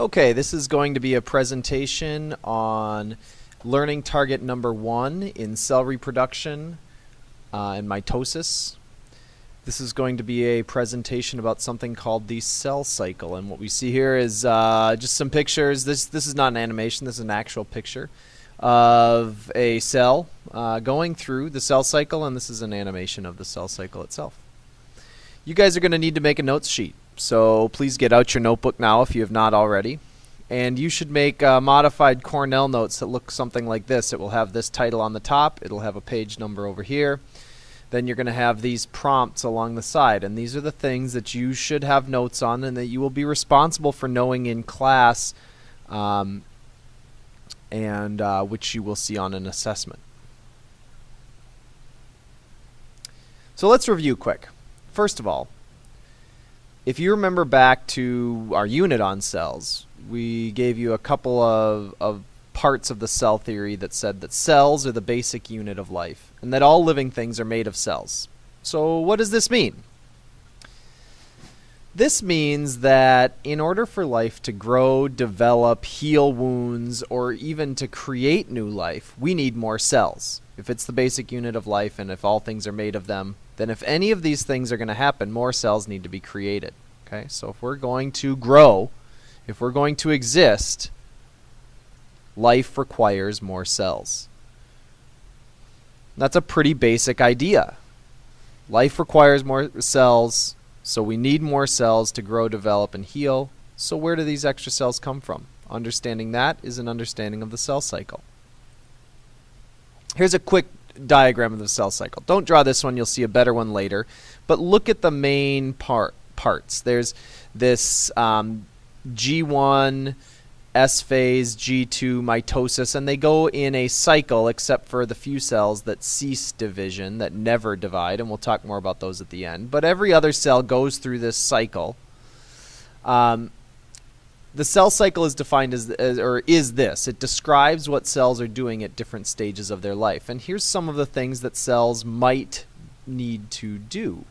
Okay, this is going to be a presentation on learning target number 1 in cell reproduction and mitosis. This is going to be a presentation about something called the cell cycle, and what we see here is just some pictures. This is not an animation, this is an actual picture of a cell going through the cell cycle, and this is an animation of the cell cycle itself. You guys are going to need to make a notes sheet. So please get out your notebook now if you have not already. And you should make modified Cornell notes that look something like this. It will have this title on the top. It'll have a page number over here. Then you're going to have these prompts along the side. And these are the things that you should have notes on and that you will be responsible for knowing in class and which you will see on an assessment. So let's review quick. First of all, if you remember back to our unit on cells, we gave you a couple of parts of the cell theory that said that cells are the basic unit of life and that all living things are made of cells. So what does this mean? This means that in order for life to grow, develop, heal wounds, or even to create new life, we need more cells. If it's the basic unit of life and if all things are made of them, then if any of these things are going to happen, more cells need to be created. Okay, so if we're going to grow, if we're going to exist, life requires more cells. That's a pretty basic idea. Life requires more cells, so we need more cells to grow, develop, and heal. So where do these extra cells come from? Understanding that is an understanding of the cell cycle. Here's a quick diagram of the cell cycle. Don't draw this one, you'll see a better one later. But look at the main parts. There's this G1, S phase, G2, mitosis, and they go in a cycle except for the few cells that cease division, that never divide, and we'll talk more about those at the end. But every other cell goes through this cycle. The cell cycle is defined as this. It describes what cells are doing at different stages of their life. And here's some of the things that cells might need to do.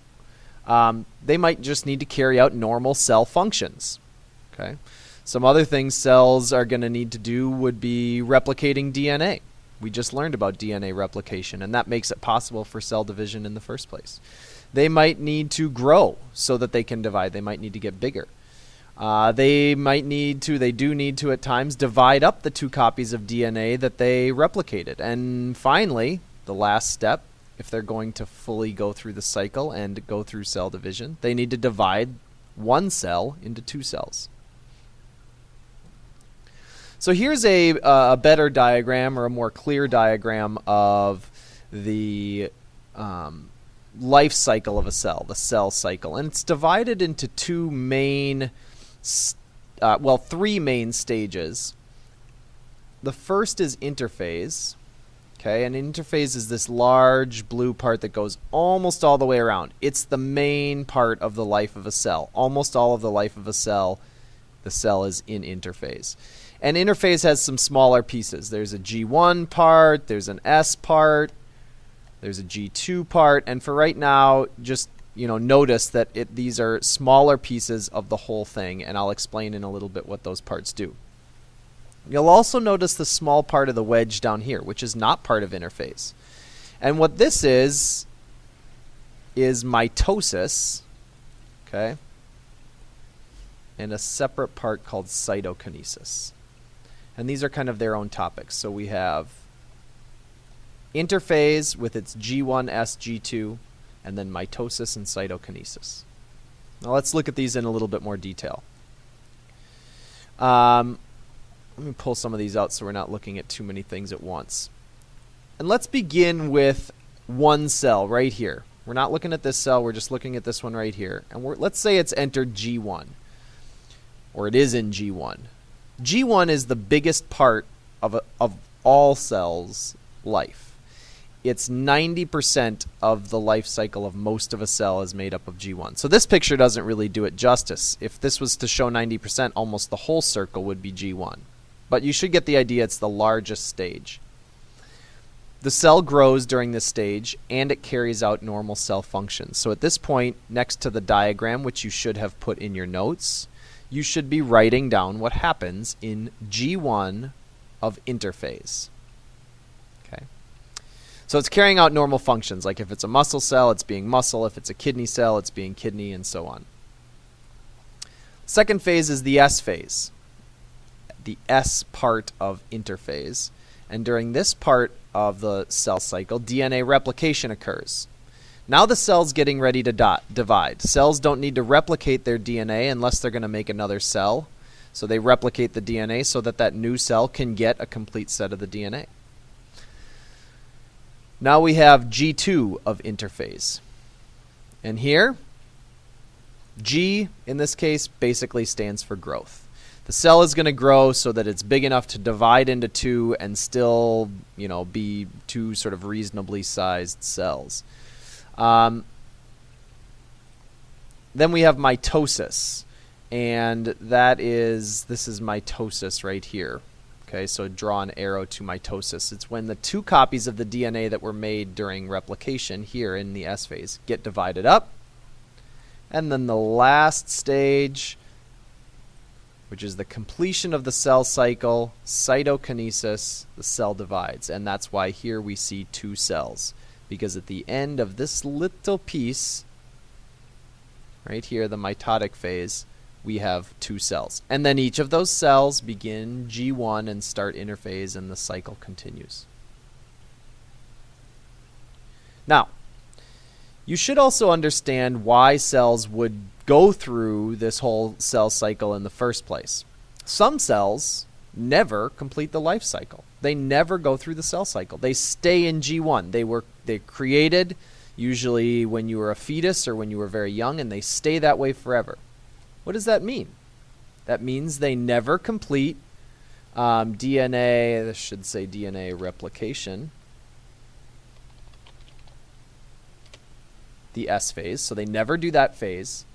They might just need to carry out normal cell functions. Okay. Some other things cells are going to need to do would be replicating DNA. We just learned about DNA replication, and that makes it possible for cell division in the first place. They might need to grow so that they can divide. They might need to get bigger. They do need to at times divide up the 2 copies of DNA that they replicated. And finally, the last step, if they're going to fully go through the cycle and go through cell division, they need to divide one cell into 2 cells. So here's a better diagram, or a more clear diagram of the life cycle of a cell, the cell cycle. And it's divided into 3 main stages. The first is interphase. Okay, and interphase is this large blue part that goes almost all the way around. It's the main part of the life of a cell. Almost all of the life of a cell, the cell is in interphase. And interphase has some smaller pieces. There's a G1 part, there's an S part, there's a G2 part, and for right now, just notice that these are smaller pieces of the whole thing, and I'll explain in a little bit what those parts do. You'll also notice the small part of the wedge down here, which is not part of interphase. And what this is mitosis, okay, and a separate part called cytokinesis. And these are kind of their own topics. So we have interphase with its G1, S, G2, and then mitosis and cytokinesis. Now let's look at these in a little bit more detail. Let me pull some of these out so we're not looking at too many things at once. And let's begin with one cell right here. We're not looking at this cell, we're just looking at this one right here. And let's say it's entered G1, or it is in G1. G1 is the biggest part of all cells' life. It's 90% of the life cycle of most of a cell is made up of G1. So this picture doesn't really do it justice. If this was to show 90%, almost the whole circle would be G1. But you should get the idea, it's the largest stage. The cell grows during this stage, and it carries out normal cell functions. So at this point, next to the diagram, which you should have put in your notes, you should be writing down what happens in G1 of interphase. Okay. So it's carrying out normal functions, like if it's a muscle cell, it's being muscle. If it's a kidney cell, it's being kidney, and so on. Second phase is the S phase, the S part of interphase. And during this part of the cell cycle, DNA replication occurs. Now the cell's getting ready to divide. Cells don't need to replicate their DNA unless they're going to make another cell. So they replicate the DNA so that that new cell can get a complete set of the DNA. Now we have G2 of interphase. And here, G, in this case, basically stands for growth. The cell is going to grow so that it's big enough to divide into two and still, be two sort of reasonably sized cells. Then we have mitosis, and this is mitosis right here. Okay, so draw an arrow to mitosis. It's when the two copies of the DNA that were made during replication here in the S phase get divided up. And then the last stage, which is the completion of the cell cycle, cytokinesis, the cell divides. And that's why here we see two cells. Because at the end of this little piece, right here, the mitotic phase, we have two cells. And then each of those cells begin G1 and start interphase, and the cycle continues. Now, you should also understand why cells would go through this whole cell cycle in the first place. Some cells never complete the life cycle. They never go through the cell cycle. They stay in G1. They're created usually when you were a fetus or when you were very young, and they stay that way forever. What does that mean? That means they never complete DNA, this should say DNA replication, the S phase, so they never do that phase,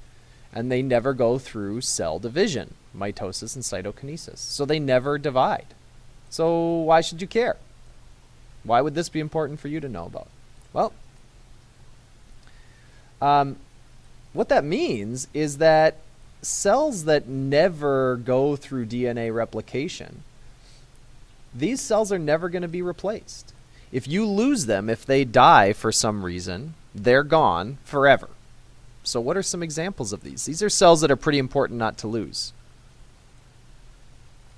and they never go through cell division, mitosis and cytokinesis. So they never divide. So why should you care? Why would this be important for you to know about? Well, what that means is that cells that never go through DNA replication, these cells are never going to be replaced. If you lose them, if they die for some reason, they're gone forever. So what are some examples of these? These are cells that are pretty important not to lose.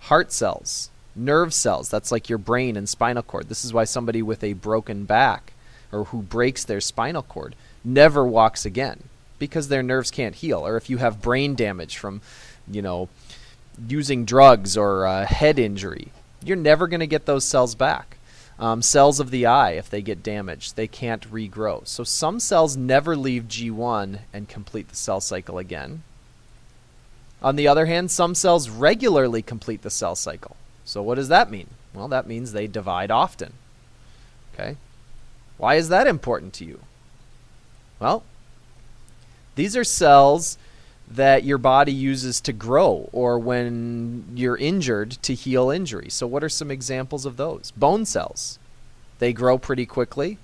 Heart cells, nerve cells, that's like your brain and spinal cord. This is why somebody with a broken back or who breaks their spinal cord never walks again, because their nerves can't heal. Or if you have brain damage from, using drugs or a head injury, you're never going to get those cells back. Cells of the eye, if they get damaged, they can't regrow. So some cells never leave G1 and complete the cell cycle again. On the other hand, some cells regularly complete the cell cycle. So what does that mean? Well, that means they divide often. Okay? Why is that important to you? Well, these are cells that your body uses to grow, or when you're injured, to heal injury. So what are some examples of those? Bone cells. They grow pretty quickly.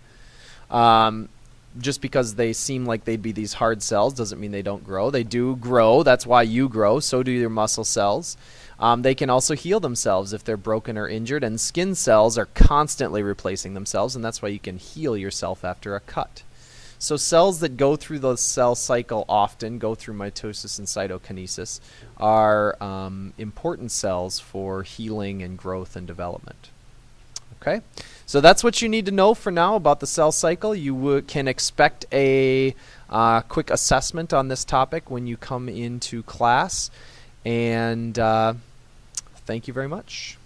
Just because they seem like they'd be these hard cells doesn't mean they don't grow. They do grow. That's why you grow. So do your muscle cells. They can also heal themselves if they're broken or injured. And skin cells are constantly replacing themselves, and that's why you can heal yourself after a cut. So cells that go through the cell cycle often, go through mitosis and cytokinesis, are important cells for healing and growth and development. Okay, so that's what you need to know for now about the cell cycle. You can expect a quick assessment on this topic when you come into class, and thank you very much.